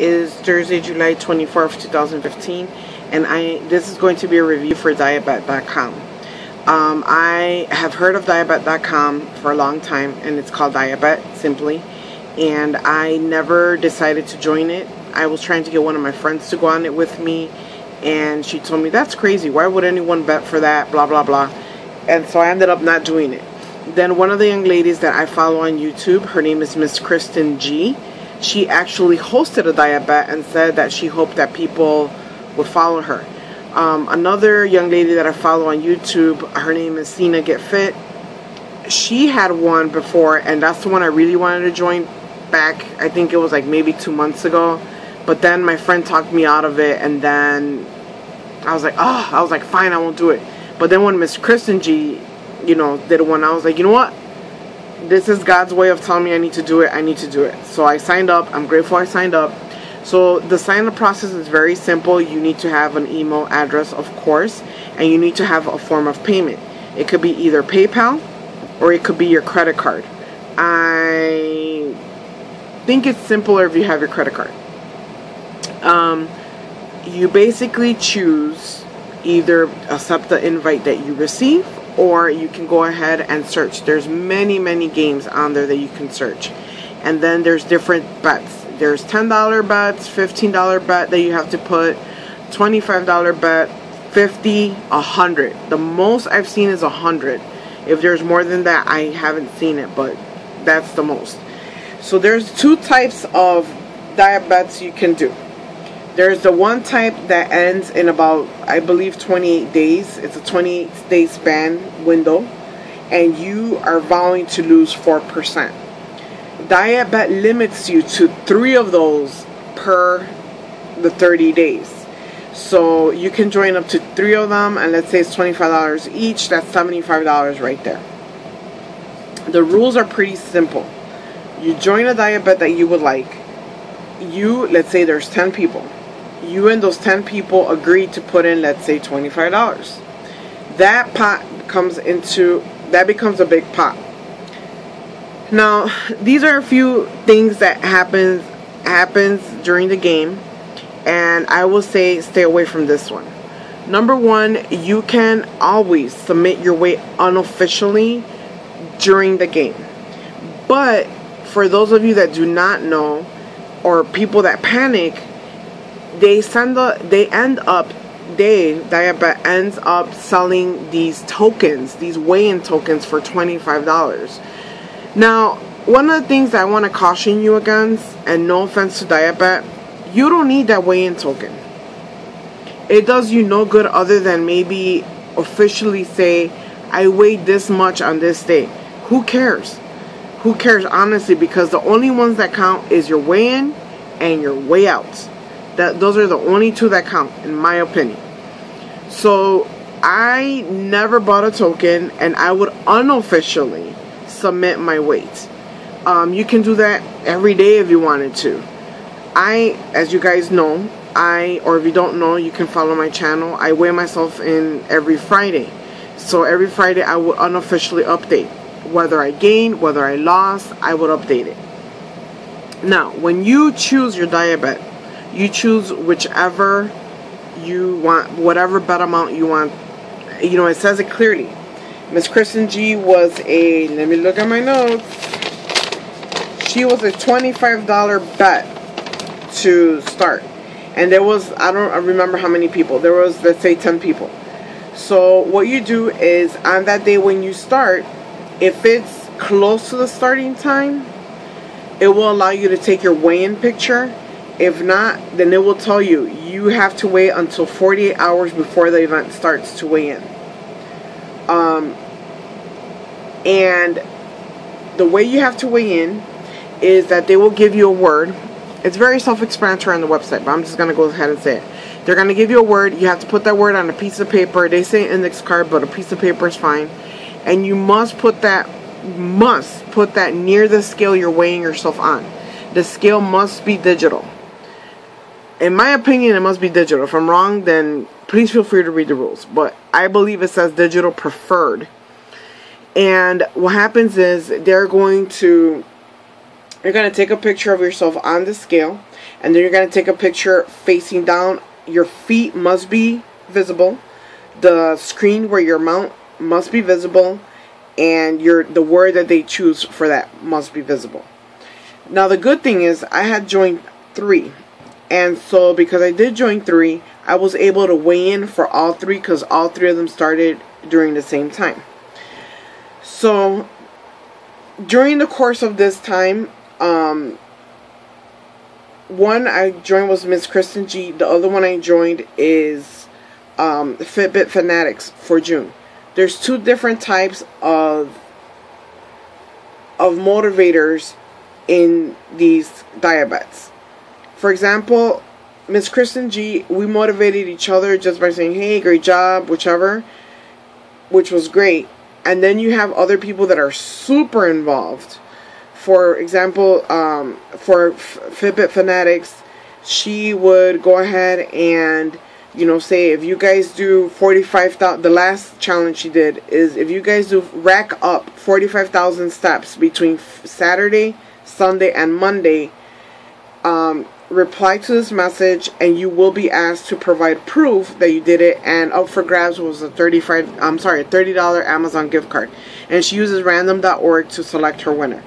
is Thursday, July 24th, 2015, and this is going to be a review for dietbet.com. I have heard of dietbet.com for a long time, and it's called dietbet simply, and I never decided to join it. I was trying to get one of my friends to go on it with me, and she told me, that's crazy, why would anyone bet for that, blah blah blah. And so I ended up not doing it. Then one of the young ladies that I follow on YouTube, her name is Miss Kristen G. She actually hosted a diet bet and said that she hoped that people would follow her. Another young lady that I follow on YouTube, her name is Cena Get Fit. She had one before, and that's the one I really wanted to join back. I think it was like maybe 2 months ago. But then my friend talked me out of it, and then I was like, fine, I won't do it. But then when Miss Kristen G, did one, I was like, you know what? This is God's way of telling me I need to do it. I need to do it. So I signed up. I'm grateful I signed up. So the sign-up process is very simple. You need to have an email address, of course, and you need to have a form of payment. It could be either PayPal or it could be your credit card. I think it's simpler if you have your credit card. You basically choose either accept the invite that you receive, or you can go ahead and search. There's many games on there that you can search. And then there's different bets. There's $10 bets, $15 bet that you have to put, $25 bet, 50, 100. The most I've seen is 100. If there's more than that, I haven't seen it, but that's the most. So there's two types of diet bets you can do. There's the one type that ends in about, I believe, 28 days. It's a 28-day span window, and you are vowing to lose 4%. Diet bet limits you to 3 of those per the 30 days. So you can join up to 3 of them, and let's say it's $25 each. That's $75 right there. The rules are pretty simple. You join a diet bet that you would like. Let's say there's 10 people. You and those 10 people agree to put in, let's say, $25. That pot becomes a big pot. Now, these are a few things that happens during the game, and I will say stay away from this one. Number one, you can always submit your weight unofficially during the game. But for those of you that do not know, or people that panic, dietbet ends up selling these tokens, these weigh-in tokens, for $25. Now, one of the things that I want to caution you against, and no offense to dietbet, you don't need that weigh-in token. It does you no good other than maybe officially say, I weighed this much on this day. Who cares? Who cares, honestly, because the only ones that count is your weigh-in and your weigh-out. Those are the only two that count, in my opinion. So I never bought a token, and I would unofficially submit my weight. You can do that every day if you wanted to. As you guys know, or if you don't know, you can follow my channel. I weigh myself in every Friday. So every Friday I would unofficially update. Whether I gained, whether I lost, I would update it. Now, when you choose your diet bet, you choose whichever you want, whatever bet amount you want. It says it clearly. Miss Kristen G was let me look at my notes. She was a $25 bet to start. And there was, I remember how many people. There was, let's say, 10 people. So what you do is, on that day when you start, if it's close to the starting time, it will allow you to take your weigh-in picture. If not, then it will tell you have to wait until 48 hours before the event starts to weigh in. And the way you have to weigh in is that they will give you a word. It's very self-explanatory on the website, but I'm just going to go ahead and say it. They're going to give you a word. You have to put that word on a piece of paper. They say index card, but a piece of paper is fine. And you must put that near the scale you're weighing yourself on. The scale must be digital. In my opinion, it must be digital. If I'm wrong, then please feel free to read the rules. But I believe it says digital preferred. And what happens is they're going to You're going to take a picture of yourself on the scale, and then you're going to take a picture facing down. Your feet must be visible. The screen where your mount must be visible, and the word that they choose for that must be visible. Now the good thing is I had joined 3, and so because I did join 3, I was able to weigh in for all 3 because all 3 of them started during the same time. So during the course of this time, one I joined was Miss Kristen G. The other one I joined is Fitbit Fanatics for June. There's 2 different types of motivators in these dietbets. For example, Miss Kristen G, we motivated each other just by saying, hey, great job, whichever, which was great. And then you have other people that are super involved. For example, for Fitbit Fanatics, she would go ahead and, you know, say if you guys do 45,000, the last challenge she did is if you guys do rack up 45,000 steps between Saturday, Sunday, and Monday, reply to this message and you will be asked to provide proof that you did it. And up for grabs was a $30 Amazon gift card. And she uses random.org to select her winner.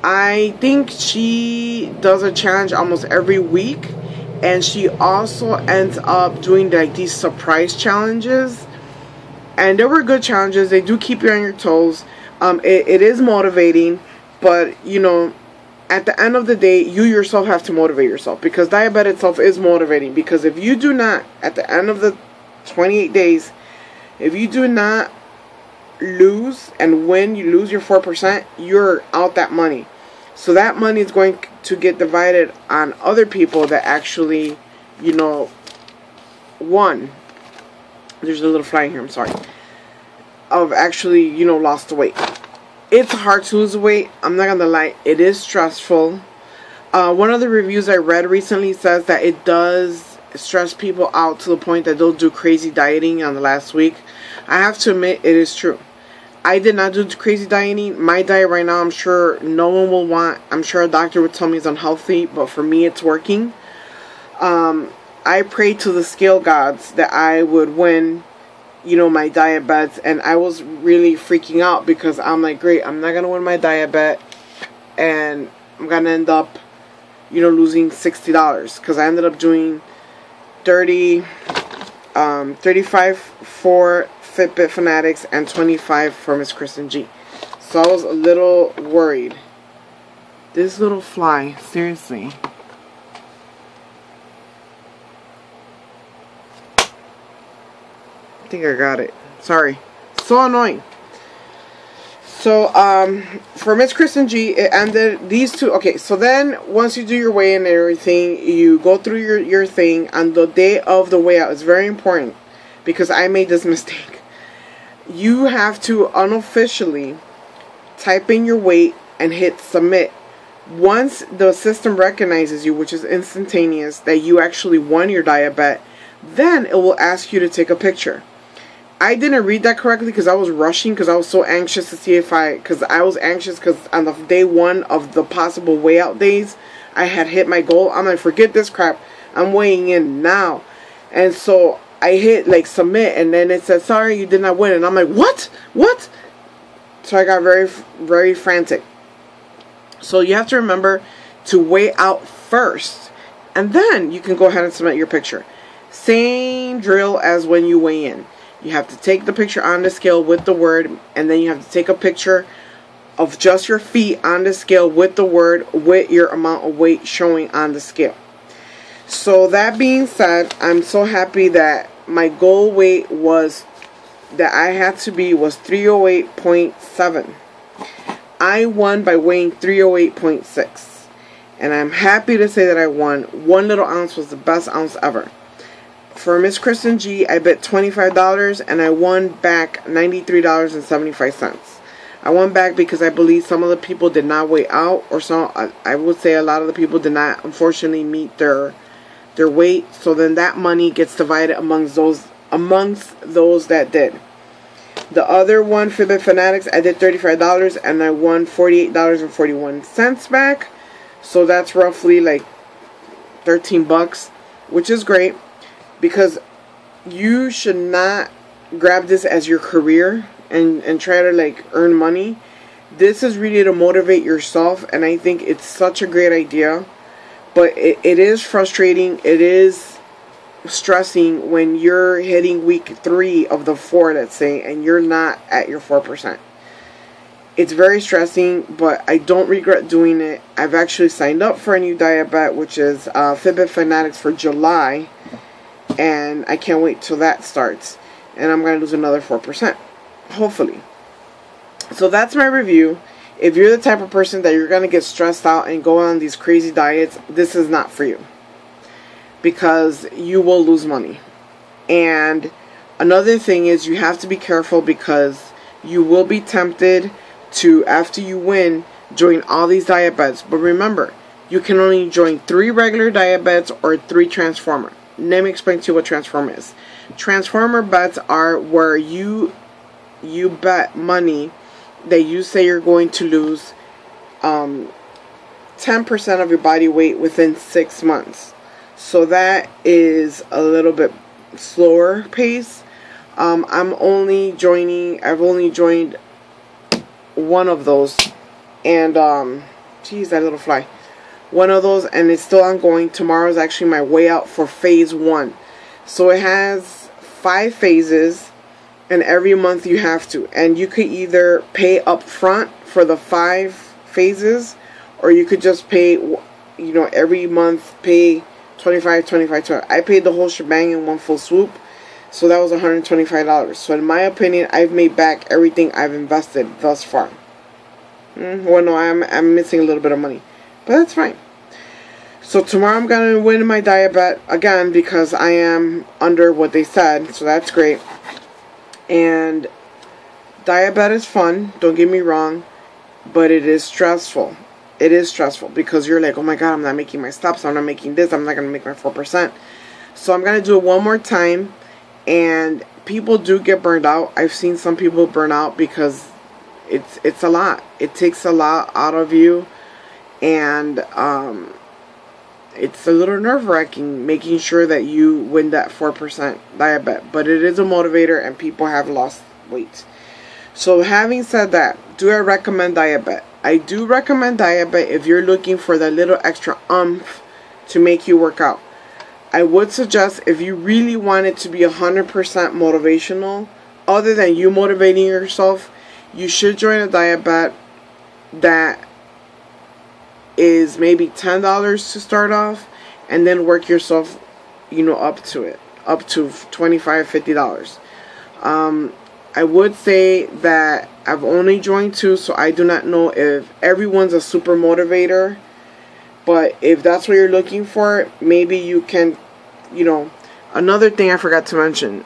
I think she does a challenge almost every week, and she also ends up doing like these surprise challenges, and they were good challenges. They do keep you on your toes. It is motivating, but you know, at the end of the day, you yourself have to motivate yourself, because dietbet itself is motivating. Because if you do not, at the end of the 28 days, if you do not lose, and when you lose your 4%, you're out that money. So that money is going to get divided on other people that actually, you know, won. There's a little fly here, I'm sorry. Of actually, you know, lost the weight. It's hard to lose weight. I'm not gonna lie, it is stressful. One of the reviews I read recently says that it does stress people out to the point that they'll do crazy dieting on the last week. I have to admit, it is true. I did not do crazy dieting. My diet right now, I'm sure no one will want. I'm sure a doctor would tell me it's unhealthy, but for me, it's working. I prayed to the scale gods that I would win, you know, my diet bets, and I was really freaking out because I'm like, great, I'm not gonna win my diet bet, and I'm gonna end up, you know, losing $60 because I ended up doing 35 for Fitbit Fanatics and 25 for Miss Kristen G. So I was a little worried. This little fly, seriously. I think I got it. Sorry. So annoying. So, for Miss Kristen G, it ended these 2. Okay, so then once you do your weigh-in and everything, you go through your thing. On the day of the weigh-out, it's very important because I made this mistake. You have to unofficially type in your weight and hit submit. Once the system recognizes you, which is instantaneous, that you actually won your diet bet, then it will ask you to take a picture. I didn't read that correctly because I was rushing, because I was so anxious to see because on the day 1 of the possible weigh out days, I had hit my goal. I'm like, forget this crap, I'm weighing in now. And so I hit like submit, and then it said, sorry, you did not win. And I'm like, what? So I got very, very frantic. So you have to remember to weigh out first, and then you can go ahead and submit your picture. Same drill as when you weigh in. You have to take the picture on the scale with the word, and then you have to take a picture of just your feet on the scale with the word, with your amount of weight showing on the scale. So that being said, I'm so happy that my goal weight was that I had to be was 308.7. I won by weighing 308.6. And I'm happy to say that I won. 1 little ounce was the best ounce ever. For Miss Kristen G, I bet $25 and I won back $93.75. I won back because I believe some of the people did not weigh out, or some, I would say a lot of the people did not, unfortunately, meet their weight. So then that money gets divided amongst those that did. The other one, Fitbit Fanatics, I did $35 and I won $48.41 back. So that's roughly like 13 bucks, which is great, because you should not grab this as your career and try to like earn money. This is really to motivate yourself, and I think it's such a great idea. But it is frustrating, it is stressing when you're hitting week 3 of the 4, let's say, and you're not at your 4%. It's very stressing, but I don't regret doing it. I've actually signed up for a new diet bet, which is Fitbit Fanatics for July, and I can't wait till that starts. And I'm going to lose another 4%, hopefully. So that's my review. If you're the type of person that you're going to get stressed out and go on these crazy diets, this is not for you, because you will lose money. And another thing is, you have to be careful, because you will be tempted to, after you win, join all these diet bets. But remember, you can only join 3 regular diet bets or 3 transformer. Let me explain to you what transformer is. Transformer bets are where you bet money that you say you're going to lose 10% of your body weight within 6 months. So that is a little bit slower pace. I've only joined one of those, and geez, that little fly. One of those, and it's still ongoing. Tomorrow is actually my way out for phase 1. So it has 5 phases. And every month you have to. And you could either pay up front for the 5 phases, or you could just pay, you know, every month pay 25, 25, 20. I paid the whole shebang in one full swoop. So that was $125. So in my opinion, I've made back everything I've invested thus far. Well, no, I'm missing a little bit of money. But that's fine. So tomorrow I'm going to win my diet bet again, because I am under what they said. So that's great. And diet bet is fun, don't get me wrong, but it is stressful. It is stressful, because you're like, oh my god, I'm not making my stops, I'm not making this, I'm not going to make my 4%. So I'm going to do it one more time, and people do get burned out. I've seen some people burn out because it's a lot. It takes a lot out of you, and it's a little nerve-wracking making sure that you win that 4% diet bet. But it is a motivator, and people have lost weight. So having said that, do I recommend diet bet? I do recommend diet bet if you're looking for that little extra oomph to make you work out. I would suggest, if you really want it to be 100% motivational, other than you motivating yourself, you should join a diet bet that is maybe $10 to start off, and then work yourself, you know, up to it, up to $25, $50. I would say that I've only joined 2, so I do not know if everyone's a super motivator. But if that's what you're looking for, maybe you can, you know. Another thing I forgot to mention,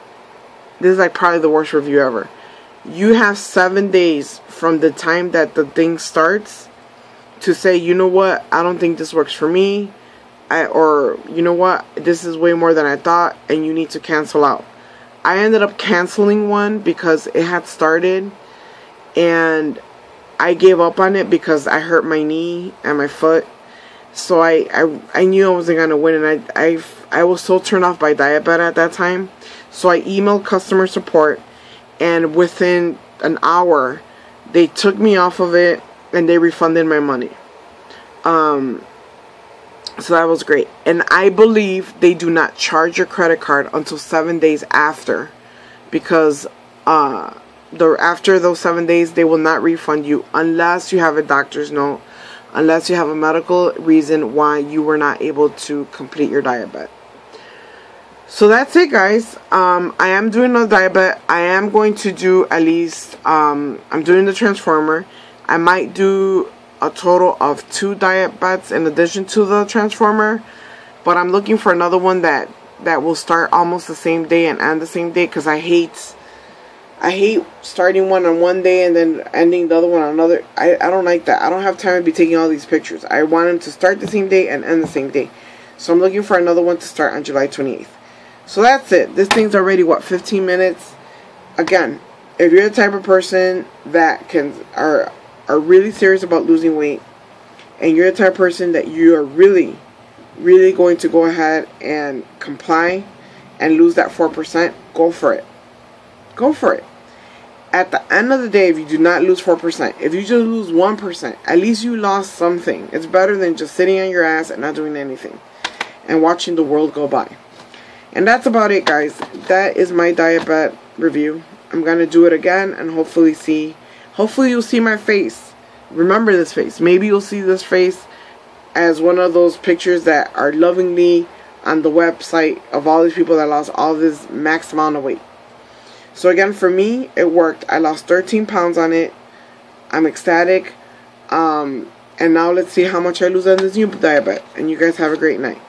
this is like probably the worst review ever. You have 7 days from the time that the thing starts to say, you know what, I don't think this works for me, or you know what, this is way more than I thought, and you need to cancel out. I ended up canceling one because it had started, and I gave up on it because I hurt my knee and my foot. So I knew I wasn't going to win, and I was so turned off by diet bet at that time. So I emailed customer support, and within an hour they took me off of it, and they refunded my money. So that was great. And I believe they do not charge your credit card until 7 days after, because after those 7 days they will not refund you unless you have a doctor's note, unless you have a medical reason why you were not able to complete your diet bet. So that's it, guys. I am doing a diet bet. I am going to do at least, I'm doing the transformer. I might do a total of 2 diet bets in addition to the transformer, but I'm looking for another one that will start almost the same day and end the same day, because I hate starting one on one day and then ending the other one on another. I don't like that. I don't have time to be taking all these pictures. I want them to start the same day and end the same day. So I'm looking for another one to start on July 28th. So that's it. This thing's already, what, 15 minutes? Again, if you're the type of person that are really serious about losing weight, and you're the type of person that you are really going to go ahead and comply and lose that 4%, go for it. Go for it. At the end of the day, if you do not lose 4%, if you just lose 1%, at least you lost something. It's better than just sitting on your ass and not doing anything and watching the world go by. And that's about it, guys. That is my dietbet review. I'm going to do it again and hopefully you'll see my face. Remember this face. Maybe you'll see this face as one of those pictures that are lovingly on the website of all these people that lost all this max amount of weight. So again, for me, it worked. I lost 13 pounds on it. I'm ecstatic. And now let's see how much I lose on this new dietbet. And you guys have a great night.